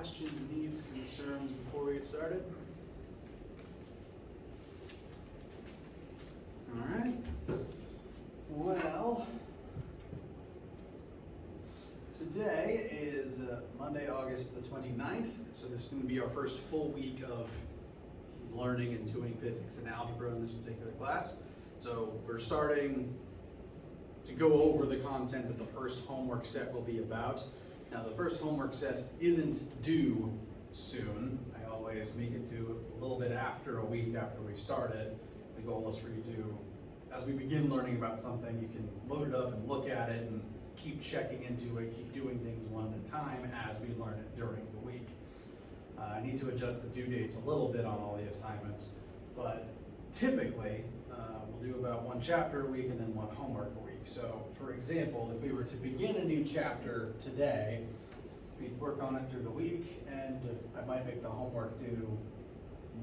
questions, needs, concerns before we get started? All right. Well, today is Monday, August the 29th, so this is going to be our first full week of learning and doing physics and algebra in this particular class. So we're starting to go over the content that the first homework set will be about. Now the first homework set isn't due soon. I always make it due a little bit after a week after we started. The goal is for you to, as we begin learning about something, you can load it up and look at it and keep checking into it, keep doing things one at a time as we learn it during the week. I need to adjust the due dates a little bit on all the assignments, but typically we'll do about one chapter a week and then one homework a week. So for example, if we were to begin a new chapter today, we'd work on it through the week, and I might make the homework due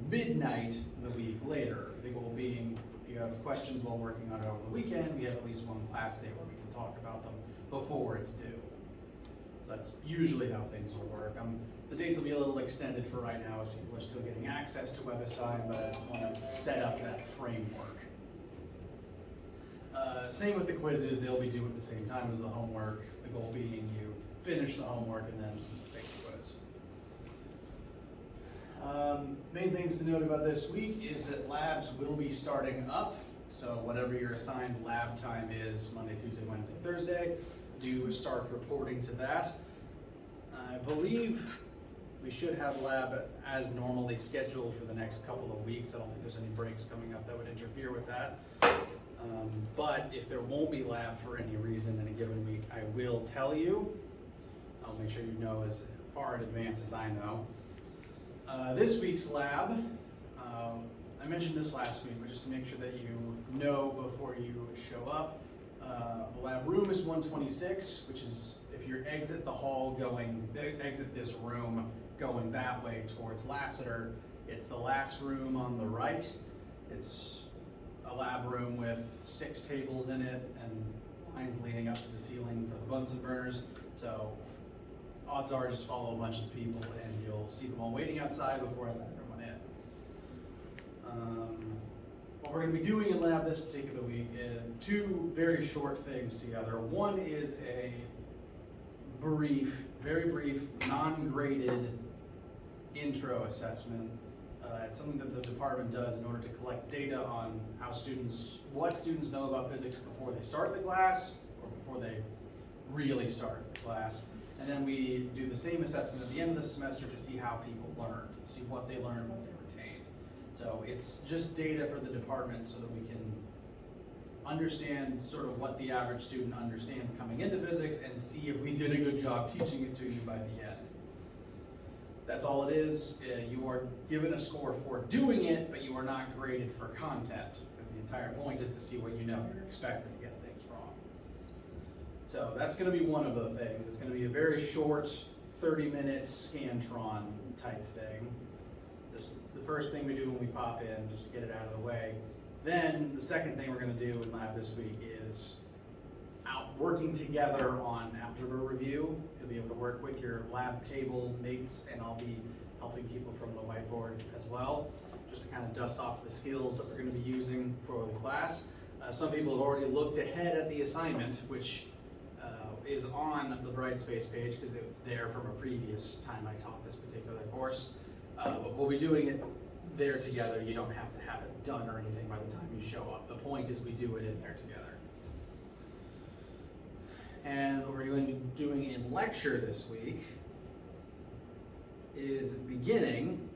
midnight the week later. The goal being, if you have questions while working on it over the weekend, we have at least one class day where we can talk about them before it's due. So that's usually how things will work. The dates will be a little extended for right now as people are still getting access to WebAssign, but I want to set up that framework. Same with the quizzes, they'll be due at the same time as the homework. The goal being you finish the homework and then take the quiz. Main things to note about this week is that labs will be starting up. So whatever your assigned lab time is, Monday, Tuesday, Wednesday, Thursday, do start reporting to that. I believe we should have lab as normally scheduled for the next couple of weeks. I don't think there's any breaks coming up that would interfere with that. But if there won't be lab for any reason in a given week, I will tell you. I'll make sure you know as far in advance as I know. This week's lab, I mentioned this last week, but just to make sure that you know before you show up, the lab room is 126, which is if you exit the hall exit this room going that way towards Lassiter, it's the last room on the right. It's a lab room with 6 tables in it and lines leading up to the ceiling for the Bunsen burners. So odds are just follow a bunch of people and you'll see them all waiting outside before I let everyone in. What we're going to be doing in lab this particular week is 2 very short things together. One is a very brief, non-graded intro assessment. It's something that the department does in order to collect data on what students know about physics before they start the class or before they really start the class. And then we do the same assessment at the end of the semester to see how people learned, see what they learned, what they retained. So it's just data for the department so that we can understand sort of what the average student understands coming into physics and see if we did a good job teaching it to you by the end. That's all it is. You are given a score for doing it, but you are not graded for content, because the entire point is to see what you know. You're expected to get things wrong. So that's going to be one of the things. It's going to be a very short 30-minute Scantron type thing. The first thing we do when we pop in, just to get it out of the way. Then the second thing we're going to do in lab this week is working together on algebra review. You'll be able to work with your lab table mates, and I'll be helping people from the whiteboard as well, just to kind of dust off the skills that we're going to be using for the class. Some people have already looked ahead at the assignment, which is on the Brightspace page because it's there from a previous time I taught this particular course. But we'll be doing it there together. You don't have to have it done or anything by the time you show up. The point is we do it in there together. And what we're going to be doing in lecture this week is beginning,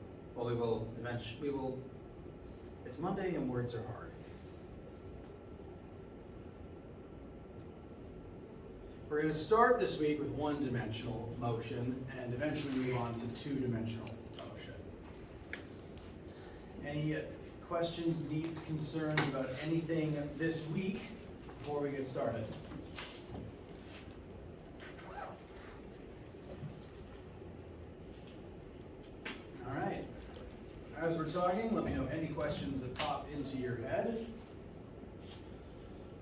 it's Monday and words are hard. We're going to start this week with 1-dimensional motion and eventually move on to 2-dimensional motion. Any questions, needs, concerns about anything this week before we get started? All right. As we're talking, let me know any questions that pop into your head.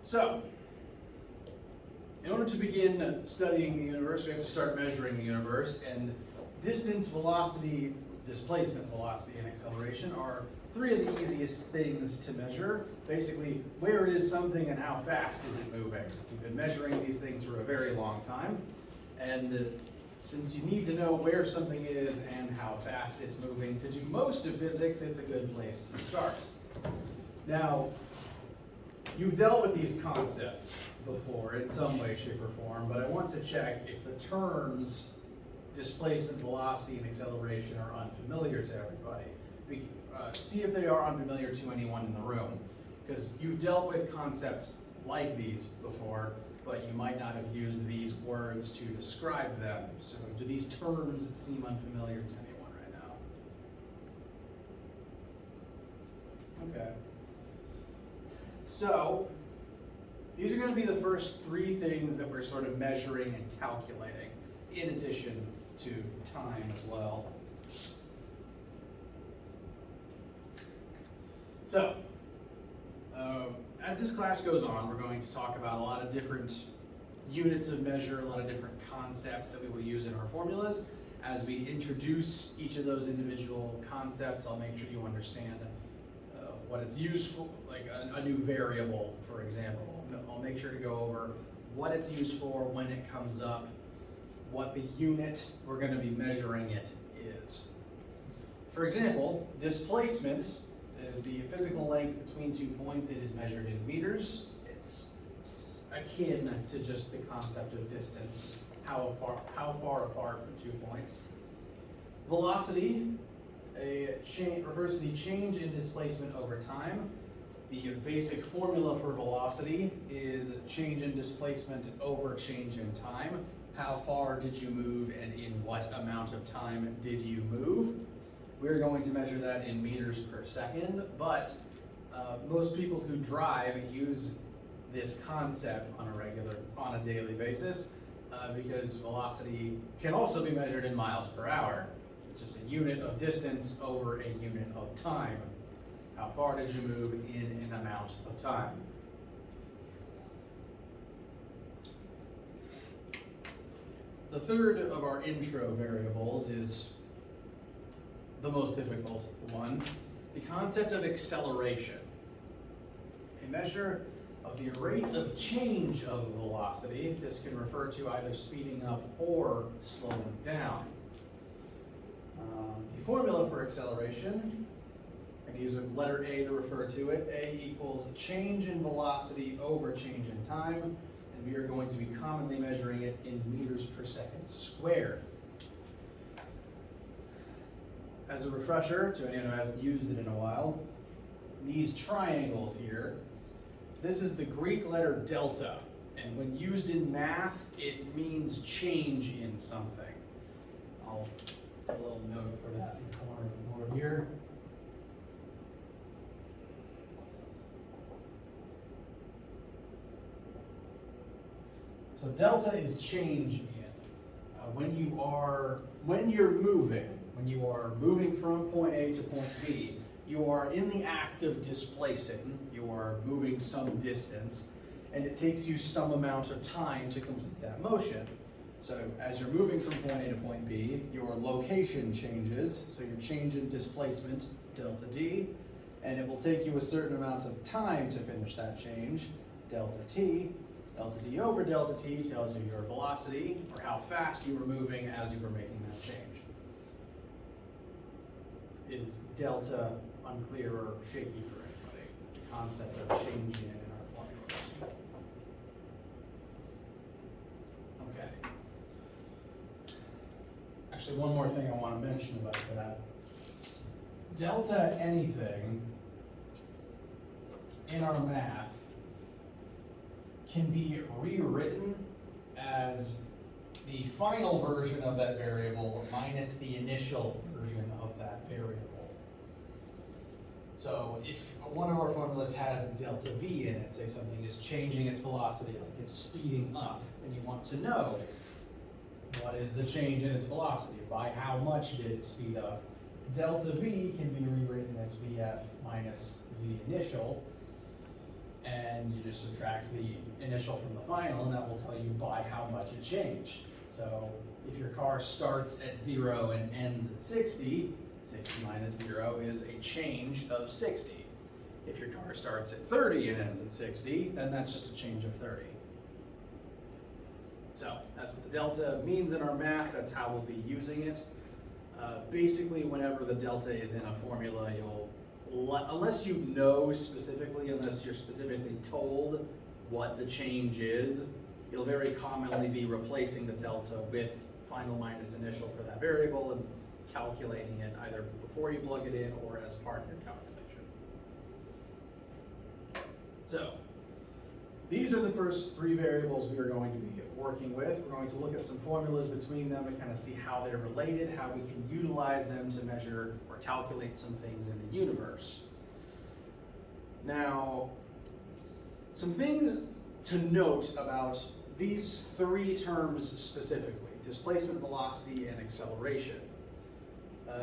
So, in order to begin studying the universe, we have to start measuring the universe, and distance, velocity, displacement, velocity, and acceleration are three of the easiest things to measure. Basically, where is something and how fast is it moving? We've been measuring these things for a very long time, and since you need to know where something is and how fast it's moving to do most of physics, it's a good place to start. Now, you've dealt with these concepts before in some way, shape, or form, but I want to check if the terms displacement, velocity, and acceleration are unfamiliar to everybody. See if they are unfamiliar to anyone in the room, because you've dealt with concepts like these before, but you might not have used these words to describe them. So do these terms seem unfamiliar to anyone right now? Okay. So these are going to be the first three things that we're sort of measuring and calculating, in addition to time as well. So, as this class goes on, we're going to talk about a lot of different units of measure, a lot of different concepts that we will use in our formulas. As we introduce each of those individual concepts, I'll make sure you understand what it's used for, like a new variable, for example. I'll make sure to go over what it's used for, when it comes up, what the unit we're going to be measuring it is. For example, displacement is the physical length between 2 points. It is measured in meters. It's akin to just the concept of distance, how far apart are 2 points. Velocity refers to the change in displacement over time. The basic formula for velocity is change in displacement over change in time. How far did you move and in what amount of time did you move? We're going to measure that in meters per second, but most people who drive use this concept on a daily basis because velocity can also be measured in miles per hour. It's just a unit of distance over a unit of time. How far did you move in an amount of time? The third of our intro variables is the most difficult one, the concept of acceleration. A measure of the rate of change of velocity. This can refer to either speeding up or slowing down. The formula for acceleration, I use a letter A to refer to it. A equals change in velocity over change in time, and we are going to be commonly measuring it in meters per second squared. As a refresher to anyone who hasn't used it in a while, these triangles here, this is the Greek letter delta, and when used in math, it means change in something. I'll put a little note for that in the corner of the board here. So delta is change in. When you're moving from point A to point B, you are in the act of displacing. You are moving some distance, and it takes you some amount of time to complete that motion. So as you're moving from point A to point B, your location changes, so your change in displacement, delta D, and it will take you a certain amount of time to finish that change, delta T. Delta D over delta T tells you your velocity, or how fast you were moving as you were making that change. Is delta unclear or shaky for anybody? The concept of changing it in our formulas. Okay. Actually, one more thing I want to mention about that. Delta anything in our math can be rewritten as the final version of that variable minus the initial version of that variable. So if one of our formulas has delta V in it, say something is changing its velocity, like it's speeding up, and you want to know what is the change in its velocity, by how much did it speed up, delta V can be rewritten as VF minus V initial, and you just subtract the initial from the final, and that will tell you by how much it changed. So If your car starts at 0 and ends at 60, 60 minus 0 is a change of 60. If your car starts at 30 and ends at 60, then that's just a change of 30. So that's what the delta means in our math. That's how we'll be using it. Basically, whenever the delta is in a formula, unless you know specifically, unless you're specifically told what the change is, you'll very commonly be replacing the delta with final minus initial for that variable and calculating it either before you plug it in or as part of your calculation. So, these are the first three variables we are going to be working with. We're going to look at some formulas between them to kind of see how they're related, how we can utilize them to measure or calculate some things in the universe. Now, some things to note about these three terms specifically: displacement, velocity, and acceleration.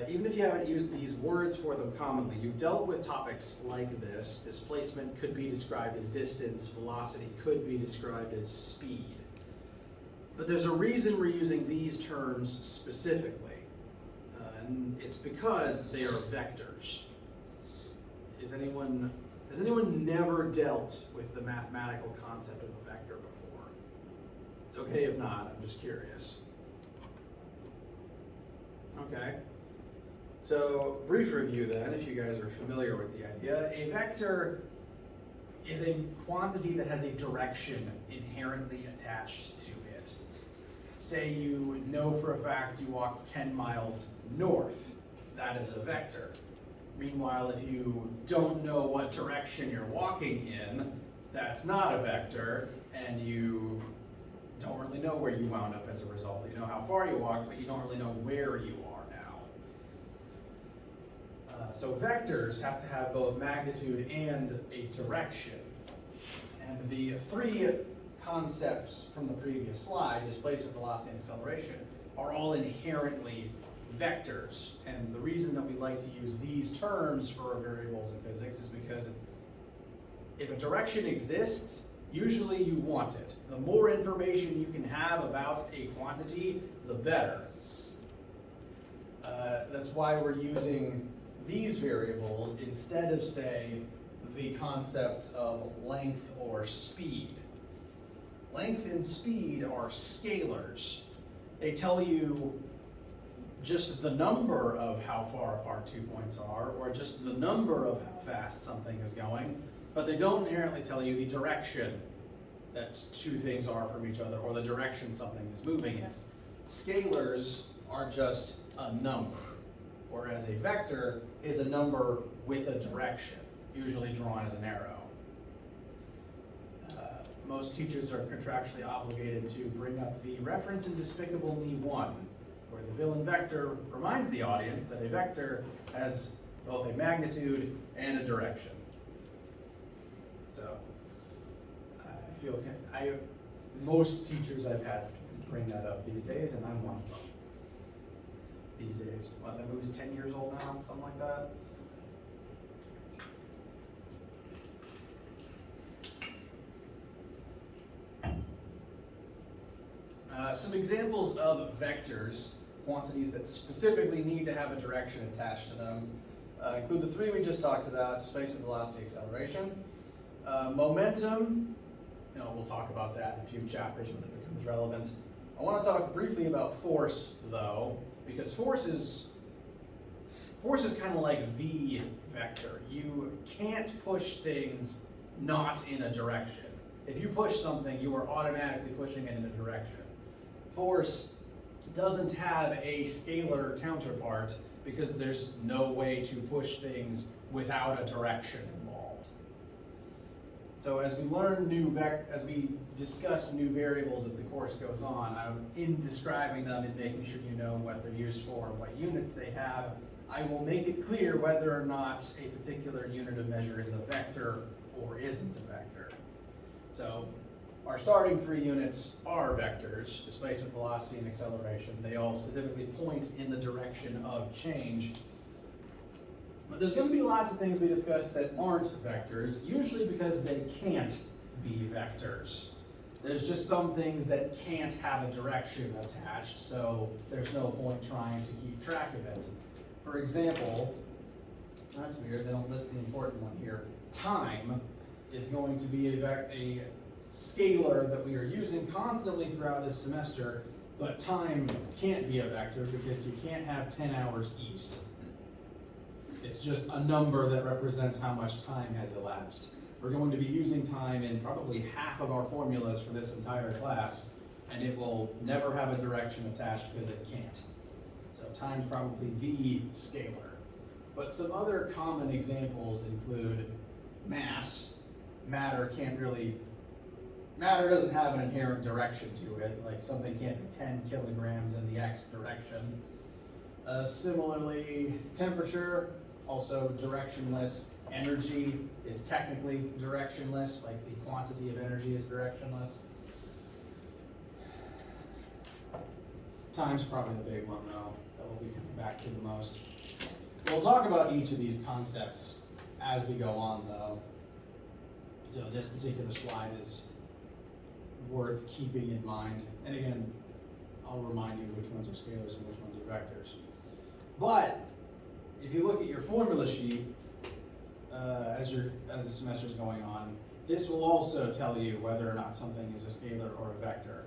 Even if you haven't used these words for them commonly, you've dealt with topics like this. Displacement could be described as distance, velocity could be described as speed. But there's a reason we're using these terms specifically, and it's because they are vectors. Has anyone never dealt with the mathematical concept of a vector before? It's okay if not, I'm just curious. Okay. So, brief review then, if you guys are familiar with the idea. A vector is a quantity that has a direction inherently attached to it. Say you know for a fact you walked 10 miles north. That is a vector. Meanwhile, if you don't know what direction you're walking in, that's not a vector, and you don't really know where you wound up as a result. You know how far you walked, but you don't really know where you are. So vectors have to have both magnitude and a direction. And the three concepts from the previous slide, displacement, velocity, and acceleration, are all inherently vectors. And the reason that we like to use these terms for variables in physics is because if a direction exists, usually you want it. The more information you can have about a quantity, the better. That's why we're using these variables instead of, say, the concept of length or speed. Length and speed are scalars. They tell you just the number of how far apart 2 points are, or just the number of how fast something is going, but they don't inherently tell you the direction that two things are from each other, or the direction something is moving in. Scalars are just a number, whereas a vector is a number with a direction, usually drawn as an arrow. Most teachers are contractually obligated to bring up the reference in Despicable Me 1, where the villain vector reminds the audience that a vector has both a magnitude and a direction. So, I feel most teachers I've had bring that up these days, and I'm one of them. These days. Well, that movie's 10 years old now, something like that. Some examples of vectors, quantities that specifically need to have a direction attached to them, include the three we just talked about: displacement, velocity, acceleration. Momentum, we'll talk about that in a few chapters when it becomes relevant. I want to talk briefly about force, though, because force is kind of like the vector. You can't push things not in a direction. If you push something, you are automatically pushing it in a direction. Force doesn't have a scalar counterpart because there's no way to push things without a direction involved. So as we learn as we discuss new variables as the course goes on, in describing them and making sure you know what they're used for and what units they have, I will make it clear whether or not a particular unit of measure is a vector or isn't a vector. So our starting three units are vectors: displacement, velocity, and acceleration. They all specifically point in the direction of change. But there's going to be lots of things we discuss that aren't vectors, usually because they can't be vectors. There's just some things that can't have a direction attached, so there's no point trying to keep track of it. For example, that's weird, they don't list the important one here. Time is going to be a scalar that we are using constantly throughout this semester, but time can't be a vector because you can't have 10 hours east. It's just a number that represents how much time has elapsed. We're going to be using time in probably half of our formulas for this entire class, and it will never have a direction attached because it can't. So time's probably the scalar. But some other common examples include mass. Matter doesn't have an inherent direction to it, like something can't be 10 kilograms in the x direction. Similarly, temperature, also directionless. Energy is technically directionless, like the quantity of energy is directionless. Time's probably the big one though, that we'll be coming back to the most. We'll talk about each of these concepts as we go on though. So this particular slide is worth keeping in mind. And again, I'll remind you which ones are scalars and which ones are vectors. But if you look at your formula sheet, as the semester's going on, this will also tell you whether or not something is a scalar or a vector,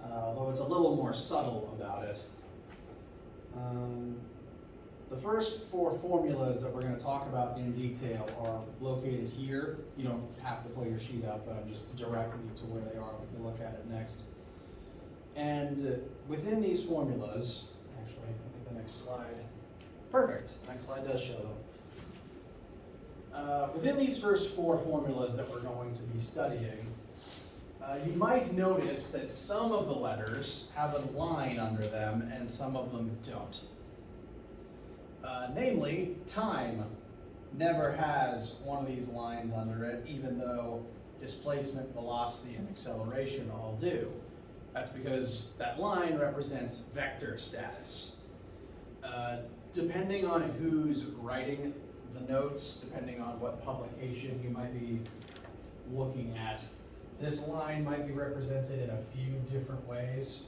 although it's a little more subtle about it. The first four formulas that we're going to talk about in detail are located here. You don't have to pull your sheet up, but I'm just directing you to where they are. We can look at it next. And within these formulas, actually, I think the next slide, perfect, the next slide does show them. Within these first four formulas that we're going to be studying, you might notice that some of the letters have a line under them and some of them don't. Namely, time never has one of these lines under it, even though displacement, velocity, and acceleration all do. That's because that line represents vector status. Depending on who's writing the notes, depending on what publication you might be looking at, this line might be represented in a few different ways.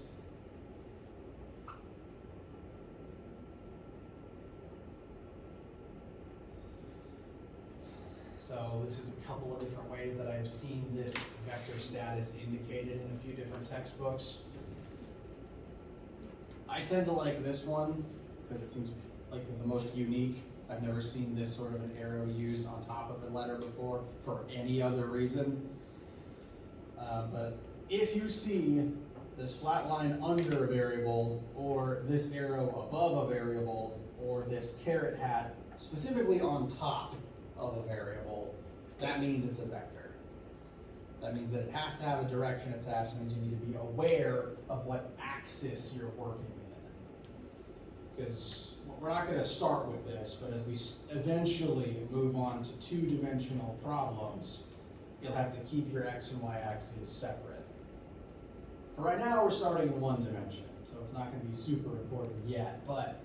So this is a couple of different ways that I've seen this vector status indicated in a few different textbooks. I tend to like this one because it seems like the most unique. I've never seen this sort of an arrow used on top of a letter before for any other reason. But if you see this flat line under a variable, or this arrow above a variable, or this caret hat specifically on top of a variable, that means it's a vector. That means that it has to have a direction attached. That means you need to be aware of what axis you're working in. Because we're not going to start with this, but as we eventually move on to two-dimensional problems, you'll have to keep your x and y axes separate. For right now, we're starting in one dimension, so it's not going to be super important yet, but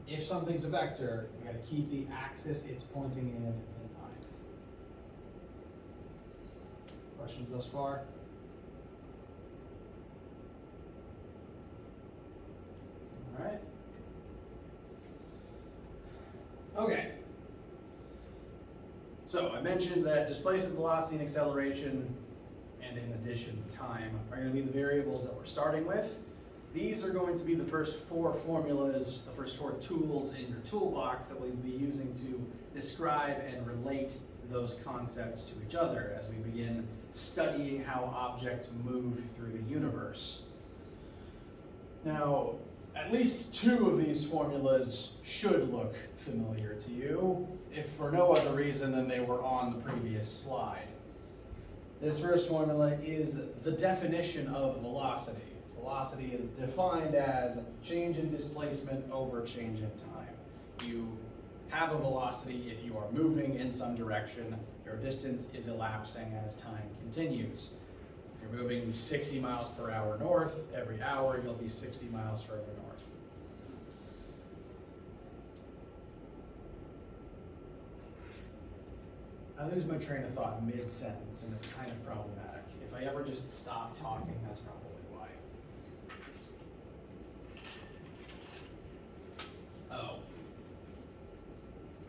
if something's a vector, we got to keep the axis it's pointing in mind. Questions thus far? All right. Okay. So I mentioned that displacement, velocity, and acceleration, and in addition time, are going to be the variables that we're starting with. These are going to be the first four formulas, the first four tools in your toolbox that we'll be using to describe and relate those concepts to each other as we begin studying how objects move through the universe. Now, at least two of these formulas should look familiar to you, if for no other reason than they were on the previous slide. This first formula is the definition of velocity. Velocity is defined as change in displacement over change in time. You have a velocity if you are moving in some direction. Your distance is elapsing as time continues. If you're moving 60 miles per hour north, every hour you'll be 60 miles further north. I lose my train of thought mid-sentence, and it's kind of problematic. If I ever just stop talking, that's probably why. Oh.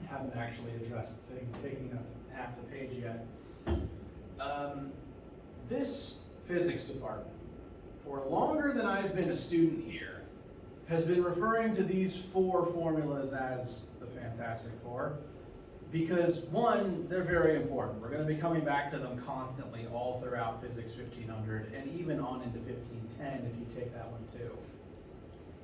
I haven't actually addressed the thing taking up half the page yet. This physics department, for longer than I've been a student here, has been referring to these 4 formulas as the Fantastic Four, because one, they're very important. We're going to be coming back to them constantly all throughout Physics 1500 and even on into 1510 if you take that one too.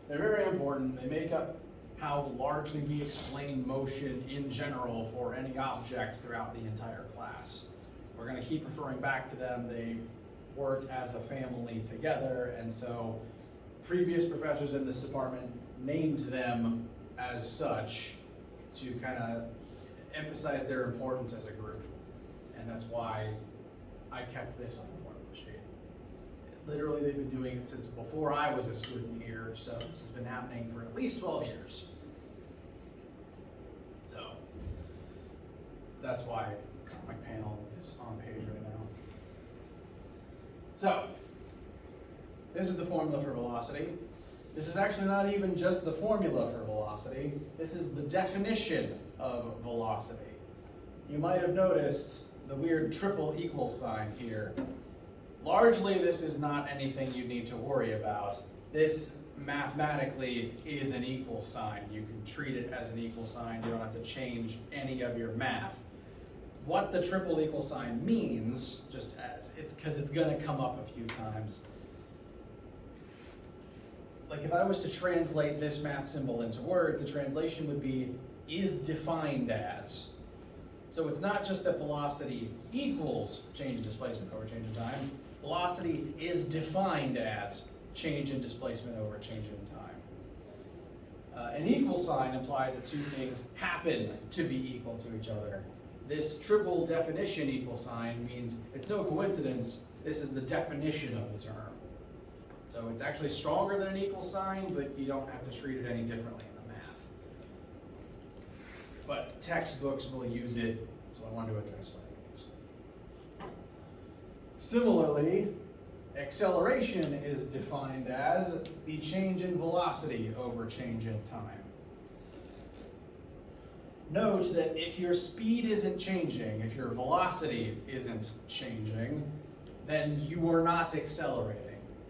They're very important. They make up how largely we explain motion in general for any object throughout the entire class. We're going to keep referring back to them. They work as a family together, and so previous professors in this department named them as such to kind of emphasize their importance as a group. And that's why I kept this on the formula sheet. Literally, they've been doing it since before I was a student here, so this has been happening for at least 12 years. So that's why my panel is on page right now. So this is the formula for velocity. This is actually not even just the formula for velocity. This is the definition of velocity. You might have noticed the weird triple equal sign here. Largely, this is not anything you need to worry about. This mathematically is an equal sign. You can treat it as an equal sign. You don't have to change any of your math. What the triple equal sign means, just as it's because it's going to come up a few times. Like if I was to translate this math symbol into words, the translation would be is defined as. So it's not just that velocity equals change in displacement over change in time. Velocity is defined as change in displacement over change in time. An equal sign implies that two things happen to be equal to each other. This triple definition equal sign means it's no coincidence, this is the definition of the term. So it's actually stronger than an equal sign, but you don't have to treat it any differently in the math. But textbooks will use it, so I wanted to address what it means. Similarly, acceleration is defined as the change in velocity over change in time. Note that if your speed isn't changing, if your velocity isn't changing, then you are not accelerating.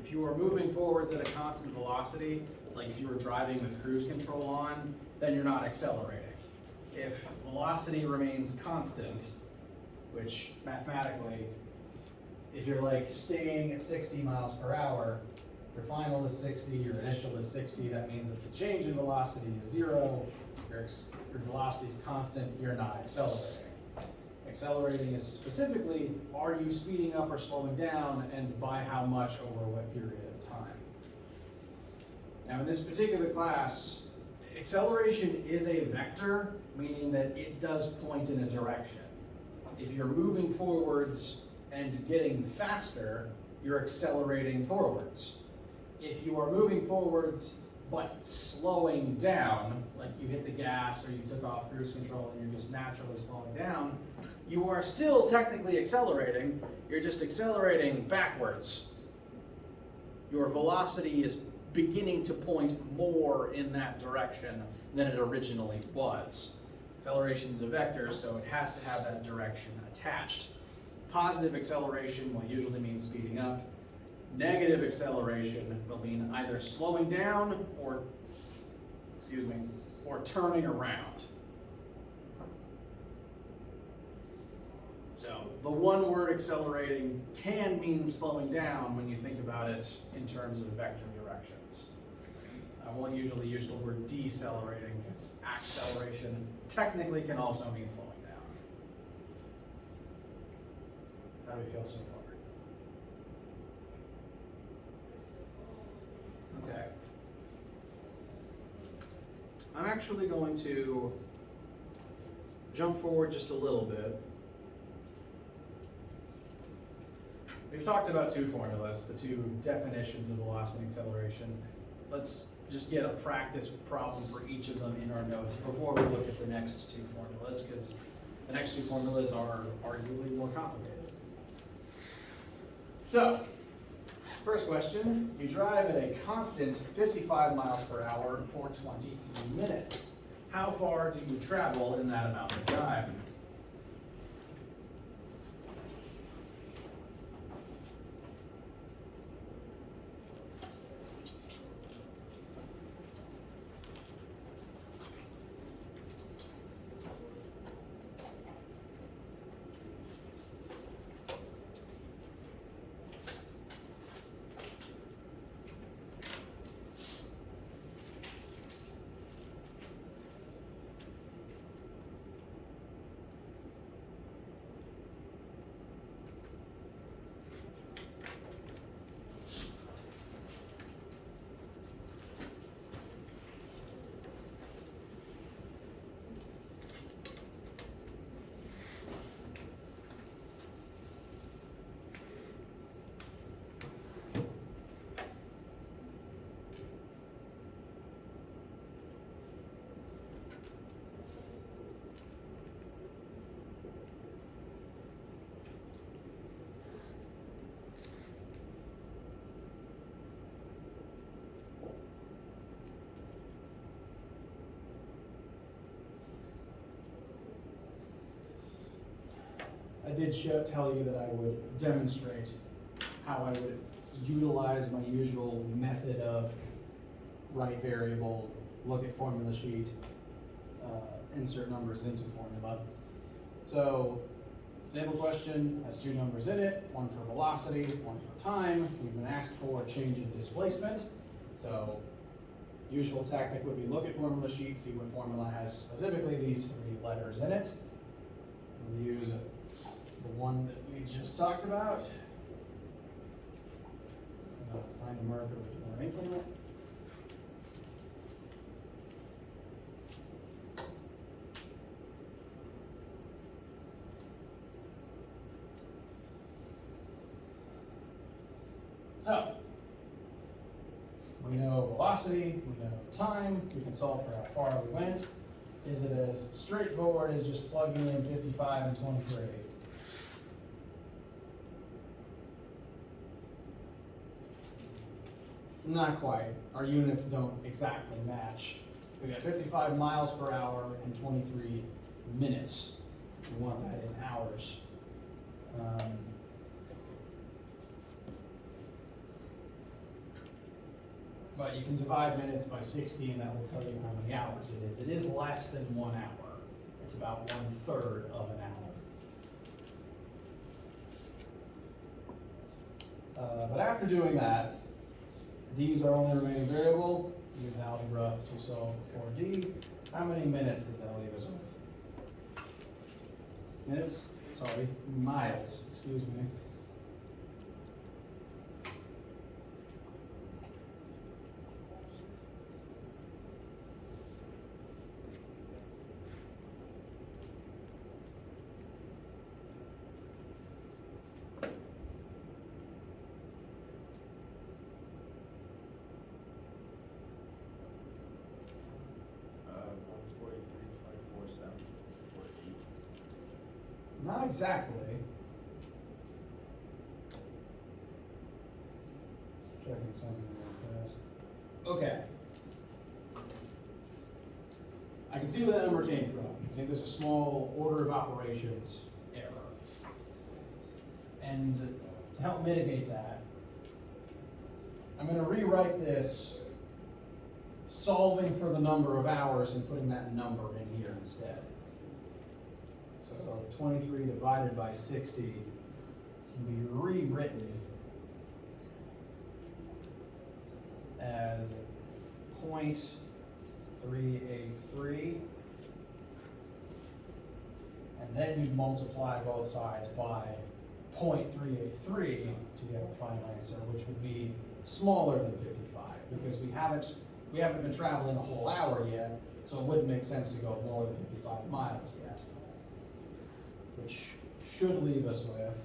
If you are moving forwards at a constant velocity, like if you were driving with cruise control on, then you're not accelerating. If velocity remains constant, which mathematically, if you're like staying at 60 miles per hour, your final is 60, your initial is 60, that means that the change in velocity is 0, your velocity is constant, you're not accelerating. Accelerating is specifically, are you speeding up or slowing down, and by how much over what period of time? Now in this particular class, acceleration is a vector, meaning that it does point in a direction. If you're moving forwards and getting faster, you're accelerating forwards. If you are moving forwards but slowing down, like you hit the gas or you took off cruise control and you're just naturally slowing down, you are still technically accelerating, you're just accelerating backwards. Your velocity is beginning to point more in that direction than it originally was. Acceleration is a vector, so it has to have that direction attached. Positive acceleration will usually mean speeding up. Negative acceleration will mean either slowing down or turning around. So the one word accelerating can mean slowing down when you think about it in terms of vector directions. I won't usually use the word decelerating because acceleration technically can also mean slowing down. How do we feel so far? Okay. I'm actually going to jump forward just a little bit. We've talked about two formulas, the two definitions of velocity and acceleration. Let's just get a practice problem for each of them in our notes before we look at the next two formulas, because the next two formulas are arguably more complicated. So, first question, you drive at a constant 55 miles per hour for 23 minutes. How far do you travel in that amount of time? I did tell you that I would demonstrate how I would utilize my usual method of write variable, look at formula sheet, insert numbers into formula. So, sample question has two numbers in it, one for velocity, one for time. We've been asked for a change in displacement. So, usual tactic would be look at formula sheet, see what formula has specifically these three letters in it. We'll use the one that we just talked about. Find a marker with more ink in it. So, we know velocity, we know time, we can solve for how far we went. Is it as straightforward as just plugging in 55 and 23? Not quite. Our units don't exactly match. We got 55 miles per hour and 23 minutes. We want that in hours. But you can divide minutes by 60 and that will tell you how many hours it is. It is less than 1 hour. It's about 1/3 of an hour. But after doing that, D's our only remaining variable. Use algebra to solve for D. How many minutes does that leave us with? Minutes? Sorry, miles, excuse me. Not exactly. Checking something real fast. Okay. I can see where that number came from. I think there's a small order of operations error. And to help mitigate that, I'm going to rewrite this solving for the number of hours and putting that number in here instead. So 23 divided by 60 can be rewritten as 0.383, and then you multiply both sides by 0.383 to get a final answer, which would be smaller than 55, because we haven't been traveling a whole hour yet, so it wouldn't make sense to go more than 55 miles yet. Which should leave us with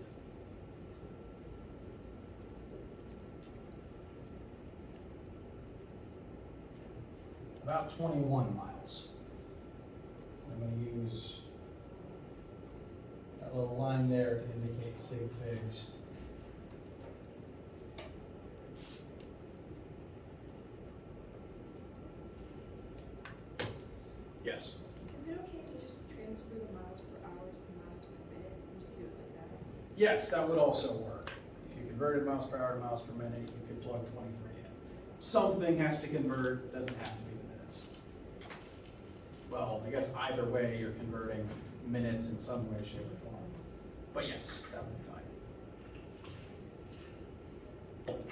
about 21 miles. I'm going to use that little line there to indicate sig figs. Yes, that would also work. If you converted miles per hour to miles per minute, you could plug 23 in. Something has to convert, doesn't have to be the minutes. Well, I guess either way, you're converting minutes in some way, shape, or form. But yes, that would be fine.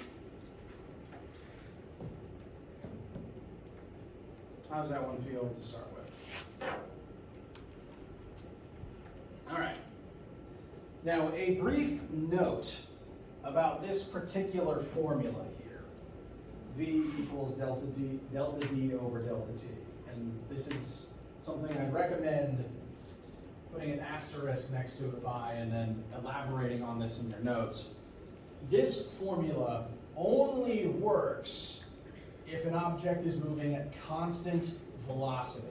How does that one feel to start with? All right. Now, a brief note about this particular formula here. V equals delta D over delta T. And this is something I'd recommend putting an asterisk next to it by and then elaborating on this in your notes. This formula only works if an object is moving at constant velocity,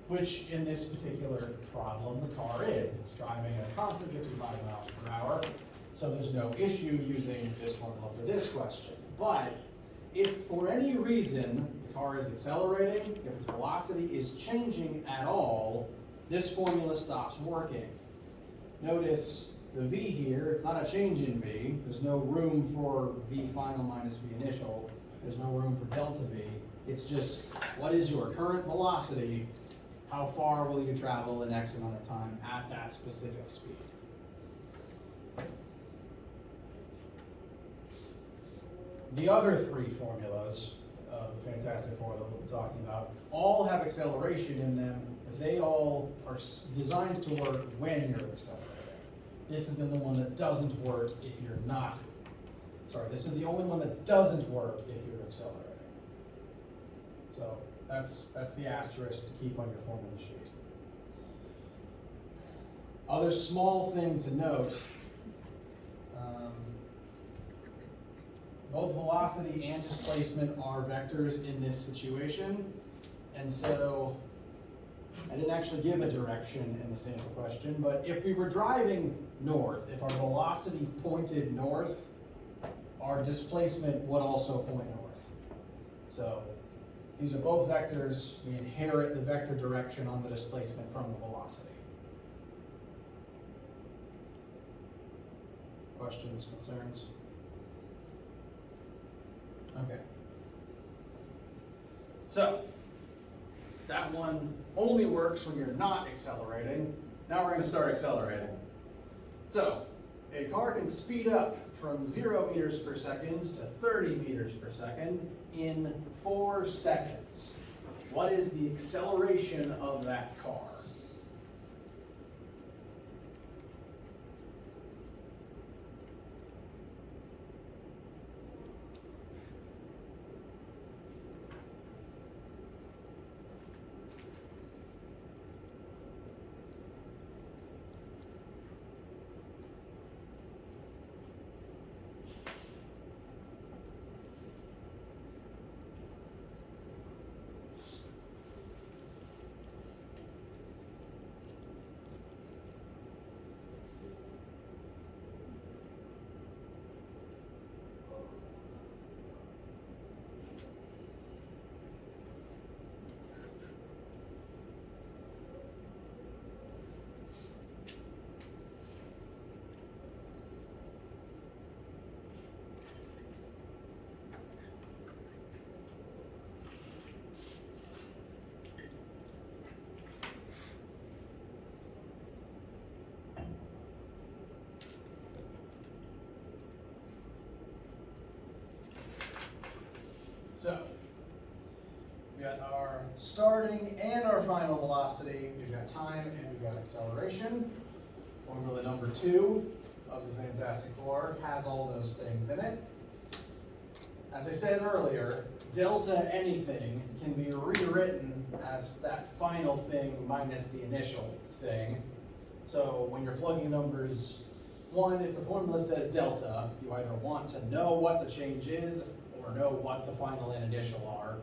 which in this particular problem the car is. It's driving at a constant 55 miles per hour, so there's no issue using this formula for this question. But if for any reason the car is accelerating, if its velocity is changing at all, this formula stops working. Notice the V here, it's not a change in V. There's no room for V final minus V initial. There's no room for delta V. It's just, what is your current velocity? How far will you travel in X amount of time at that specific speed? The other three formulas, the fantastic formula that we're talking about, all have acceleration in them. They all are designed to work when you're accelerating. This is the one that doesn't work if you're not. Sorry, this is the only one that doesn't work if you're accelerating. So that's the asterisk to keep on your formula sheet. Other small thing to note, both velocity and displacement are vectors in this situation, and so I didn't actually give a direction in the sample question, but if we were driving north, if our velocity pointed north, our displacement would also point north. So these are both vectors. We inherit the vector direction on the displacement from the velocity. Questions, concerns? Okay. So that one only works when you're not accelerating. Now we're going to start accelerating. So a car can speed up from 0 meters per second to 30 meters per second in 4 seconds. What is the acceleration of that car? So we got our starting and our final velocity. We've got time and we've got acceleration. Formula number 2 of the Fantastic Four has all those things in it. As I said earlier, delta anything can be rewritten as that final thing minus the initial thing. So when you're plugging numbers, one, if the formula says delta, you either want to know what the change is or know what the final and initial are.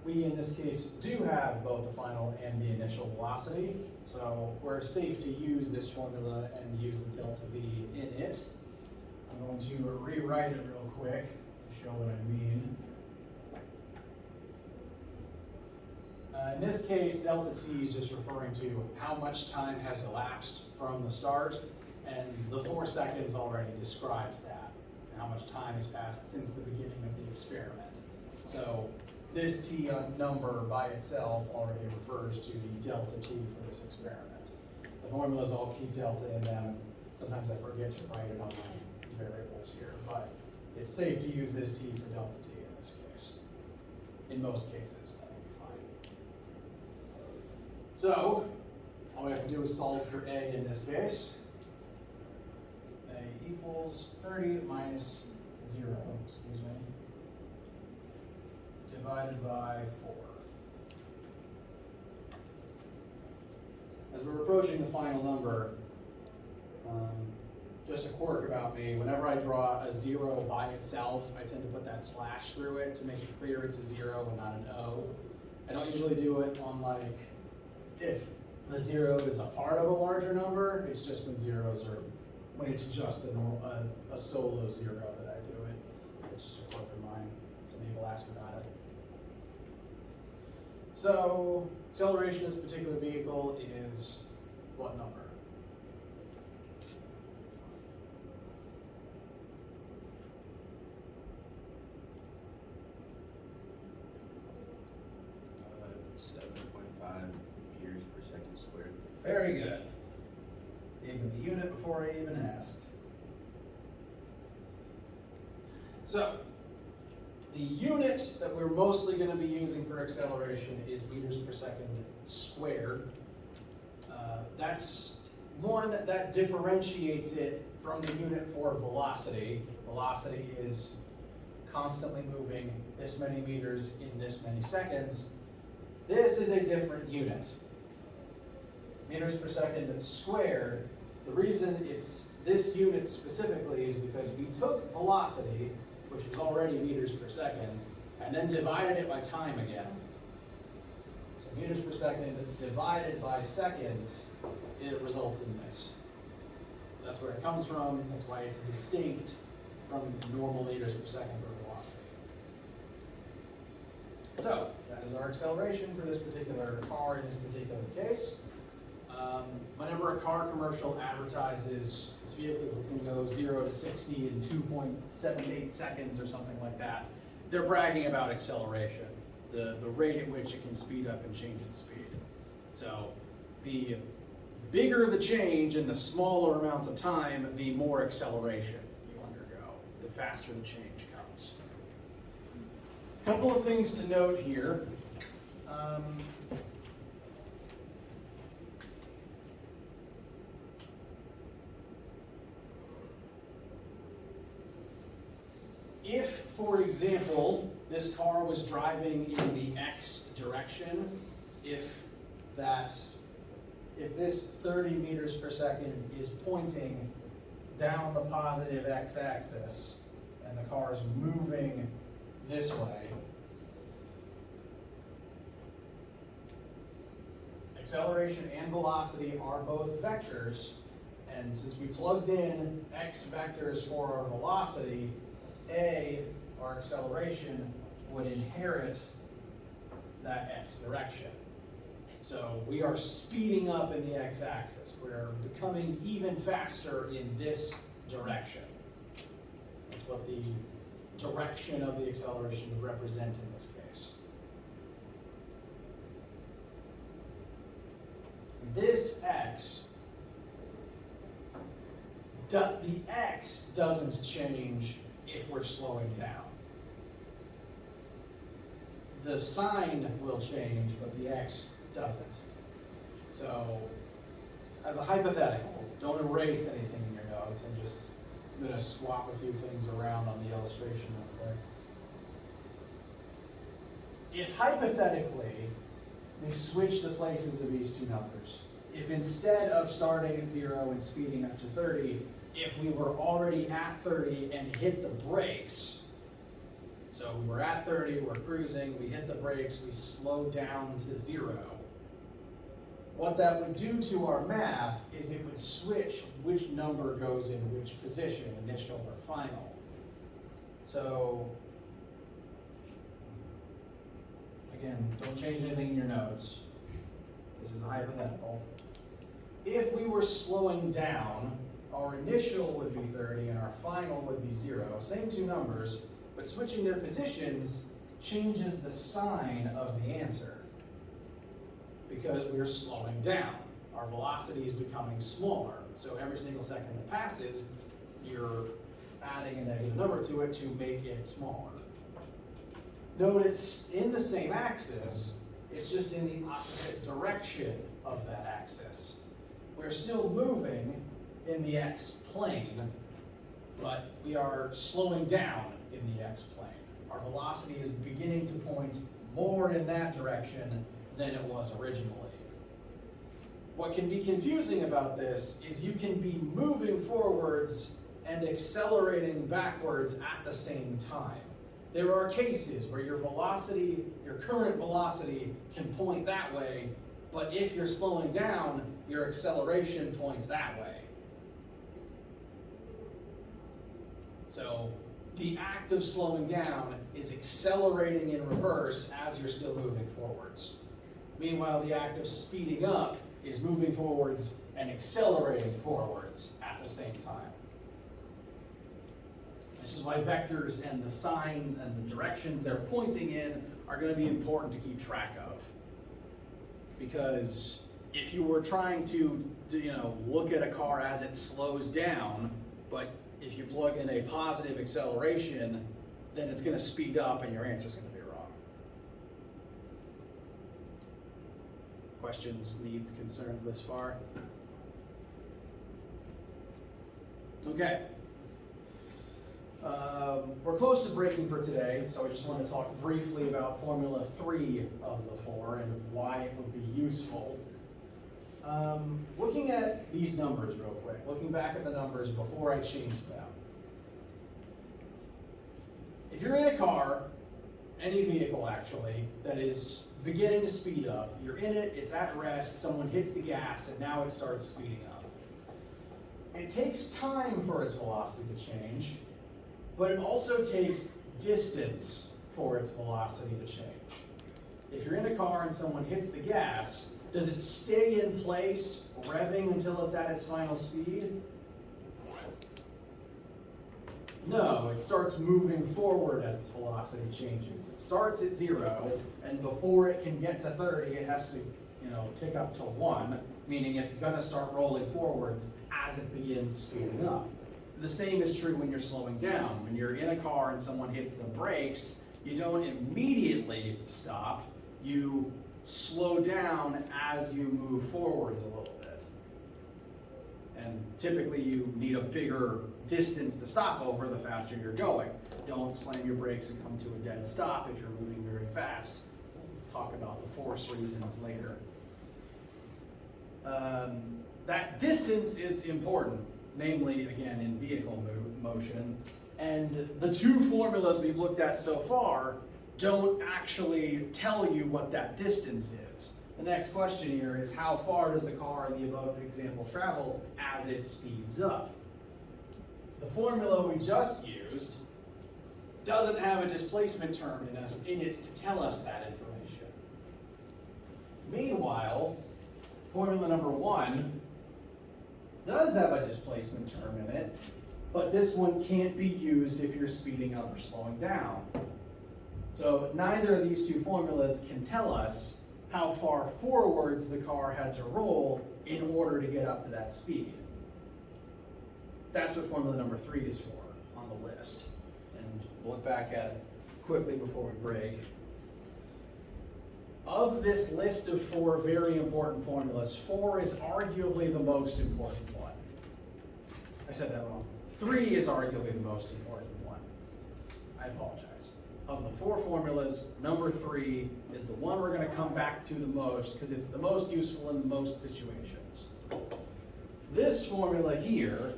We, in this case, do have both the final and the initial velocity, so we're safe to use this formula and use the delta V in it. I'm going to rewrite it real quick to show what I mean. In this case, delta t is just referring to how much time has elapsed from the start, and the 4 seconds already describes that, how much time has passed since the beginning of the experiment. So this t number by itself already refers to the delta t for this experiment. The formulas all keep delta in them. Sometimes I forget to write it on my variables here, but it's safe to use this t for delta t in this case. In most cases, that will be fine. So, all we have to do is solve for a in this case. A equals 30 minus 0, excuse me, divided by 4. As we're approaching the final number, just a quirk about me, whenever I draw a 0 by itself, I tend to put that slash through it to make it clear it's a 0 and not an O. I don't usually do it on like, if the 0 is a part of a larger number, it's just when zeros are, when it's just a solo 0 that I do it. It's just a quirk of mine. Some people ask about it. So, acceleration of this particular vehicle is what number? Very good. Gave me the unit before I even asked. So, the unit that we're mostly going to be using for acceleration is meters per second squared. That's one that differentiates it from the unit for velocity. Velocity is constantly moving this many meters in this many seconds. This is a different unit. Meters per second squared. The reason it's this unit specifically is because we took velocity, which was already meters per second, and then divided it by time again. So meters per second divided by seconds, it results in this. So that's where it comes from. That's why it's distinct from normal meters per second for velocity. So that is our acceleration for this particular car in this particular case. Whenever a car commercial advertises this vehicle can go 0 to 60 in 2.78 seconds or something like that, they're bragging about acceleration, the rate at which it can speed up and change its speed. So the bigger the change in the smaller amount of time, the more acceleration you undergo, the faster the change comes. A couple of things to note here. If, for example, this car was driving in the X direction, if this 30 meters per second is pointing down the positive x-axis and the car is moving this way, acceleration and velocity are both vectors, and since we plugged in x vectors for our velocity, our acceleration, would inherit that x direction. So we are speeding up in the x-axis. We're becoming even faster in this direction. That's what the direction of the acceleration would represent in this case. This x, the x doesn't change if we're slowing down. The sign will change, but the x doesn't. So, as a hypothetical, don't erase anything in your notes. I'm going to swap a few things around on the illustration real quick. If hypothetically, we switch the places of these two numbers, if instead of starting at 0 and speeding up to 30, if we were already at 30 and hit the brakes, so we were at 30, we're cruising, we hit the brakes, we slowed down to 0, what that would do to our math is it would switch which number goes in which position, initial or final. So again, don't change anything in your notes. This is a hypothetical. If we were slowing down, our initial would be 30 and our final would be 0. Same two numbers, but switching their positions changes the sign of the answer because we're slowing down. Our velocity is becoming smaller. So every single second that passes, you're adding a negative number to it to make it smaller. Note it's in the same axis, it's just in the opposite direction of that axis. We're still moving in the x-plane, but we are slowing down in the x-plane. Our velocity is beginning to point more in that direction than it was originally. What can be confusing about this is you can be moving forwards and accelerating backwards at the same time. There are cases where your velocity, your current velocity, can point that way, but if you're slowing down, your acceleration points that way. So the act of slowing down is accelerating in reverse as you're still moving forwards. Meanwhile, the act of speeding up is moving forwards and accelerating forwards at the same time. This is why vectors and the signs and the directions they're pointing in are going to be important to keep track of. Because if you were trying to look at a car as it slows down, but if you plug in a positive acceleration, then it's going to speed up and your answer is going to be wrong. Questions, needs, concerns this far? Okay. We're close to breaking for today, so I just want to talk briefly about Formula 3 of the 4 and why it would be useful. Looking at these numbers real quick, looking back at the numbers before I changed them. If you're in a car, any vehicle actually, that is beginning to speed up, you're in it, it's at rest, someone hits the gas, and now it starts speeding up. It takes time for its velocity to change, but it also takes distance for its velocity to change. If you're in a car and someone hits the gas, does it stay in place, revving until it's at its final speed? No, it starts moving forward as its velocity changes. It starts at 0, and before it can get to 30, it has to, tick up to 1, meaning it's gonna start rolling forwards as it begins speeding up. The same is true when you're slowing down. When you're in a car and someone hits the brakes, you don't immediately stop. You slow down as you move forwards a little bit. And typically you need a bigger distance to stop over the faster you're going. Don't slam your brakes and come to a dead stop if you're moving very fast. We'll talk about the force reasons later. That distance is important, namely, again, in vehicle motion. And the two formulas we've looked at so far don't actually tell you what that distance is. The next question here is how far does the car in the above example travel as it speeds up? The formula we just used doesn't have a displacement term in it to tell us that information. Meanwhile, formula number 1 does have a displacement term in it, but this one can't be used if you're speeding up or slowing down. So neither of these two formulas can tell us how far forwards the car had to roll in order to get up to that speed. That's what formula number 3 is for on the list. And we'll look back at it quickly before we break. Of this list of 4 very important formulas, 4 is arguably the most important one. I said that wrong. 3 is arguably the most important one. I apologize. Of the 4 formulas, number 3 is the one we're going to come back to the most because it's the most useful in most situations. This formula here,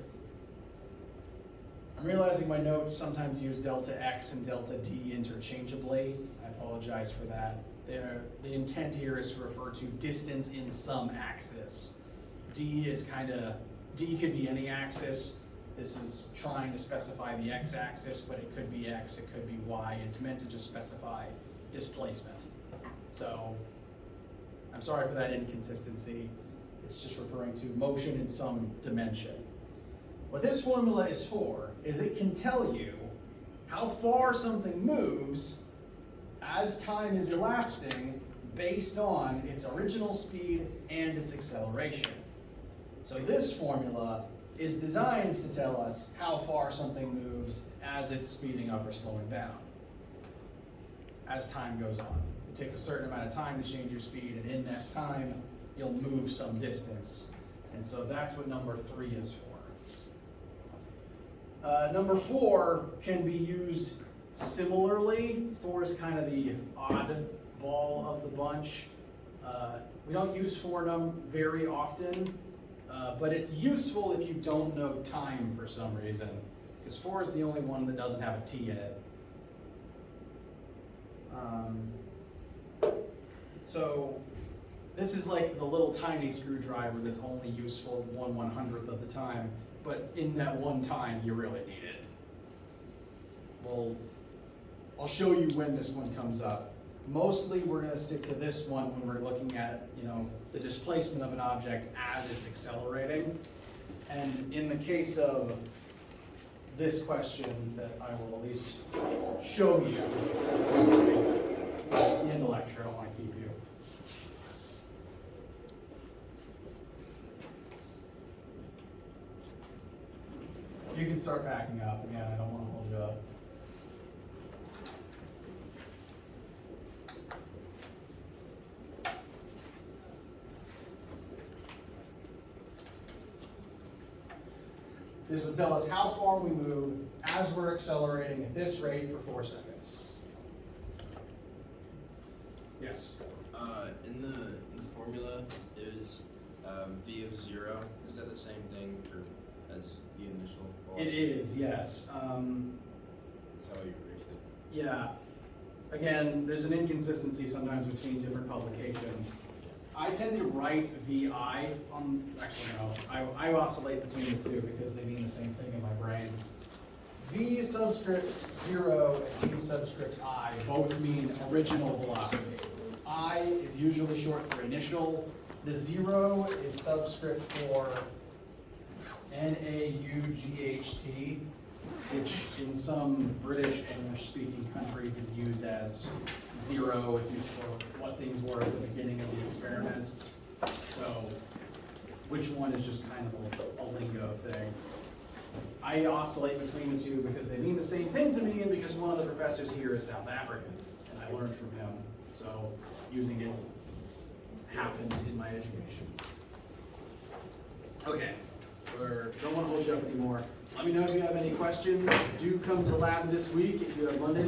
I'm realizing my notes sometimes use delta x and delta d interchangeably. I apologize for that. The intent here is to refer to distance in some axis. D could be any axis. This is trying to specify the x-axis, but it could be x, it could be y. It's meant to just specify displacement. So I'm sorry for that inconsistency. It's just referring to motion in some dimension. What this formula is for is it can tell you how far something moves as time is elapsing based on its original speed and its acceleration. So this formula is designed to tell us how far something moves as it's speeding up or slowing down as time goes on. It takes a certain amount of time to change your speed, and in that time, you'll move some distance. And so that's what number 3 is for. Number 4 can be used similarly. 4 is kind of the odd ball of the bunch. We don't use fornum very often, but it's useful if you don't know time for some reason, because 4 is the only one that doesn't have a T in it. So this is like the little tiny screwdriver that's only useful 1/100th of the time, but in that one time you really need it. Well, I'll show you when this one comes up. Mostly we're going to stick to this one when we're looking at, the displacement of an object as it's accelerating. And in the case of this question that I will at least show you, it's the end of the lecture, I don't want to keep you. You can start backing up again, I don't want to hold you up. This would tell us how far we move as we're accelerating at this rate for 4 seconds. Yes? In the formula, is v of 0. Is that the same thing as the initial velocity? It is, yes. Is that how you raised it? Yeah. Again, there's an inconsistency sometimes between different publications. I tend to write VI on, actually no, I oscillate between the two because they mean the same thing in my brain. V subscript 0 and V subscript I both mean original velocity. I is usually short for initial. The 0 is subscript for NAUGHT, which in some British English-speaking countries is used as 0. It's used for what things were at the beginning of the experiment. So, which one is just kind of a lingo thing. I oscillate between the two because they mean the same thing to me, and because one of the professors here is South African, and I learned from him. So, using it happened in my education. Okay, don't want to hold you up anymore. Let me know if you have any questions. Do come to lab this week if you have Monday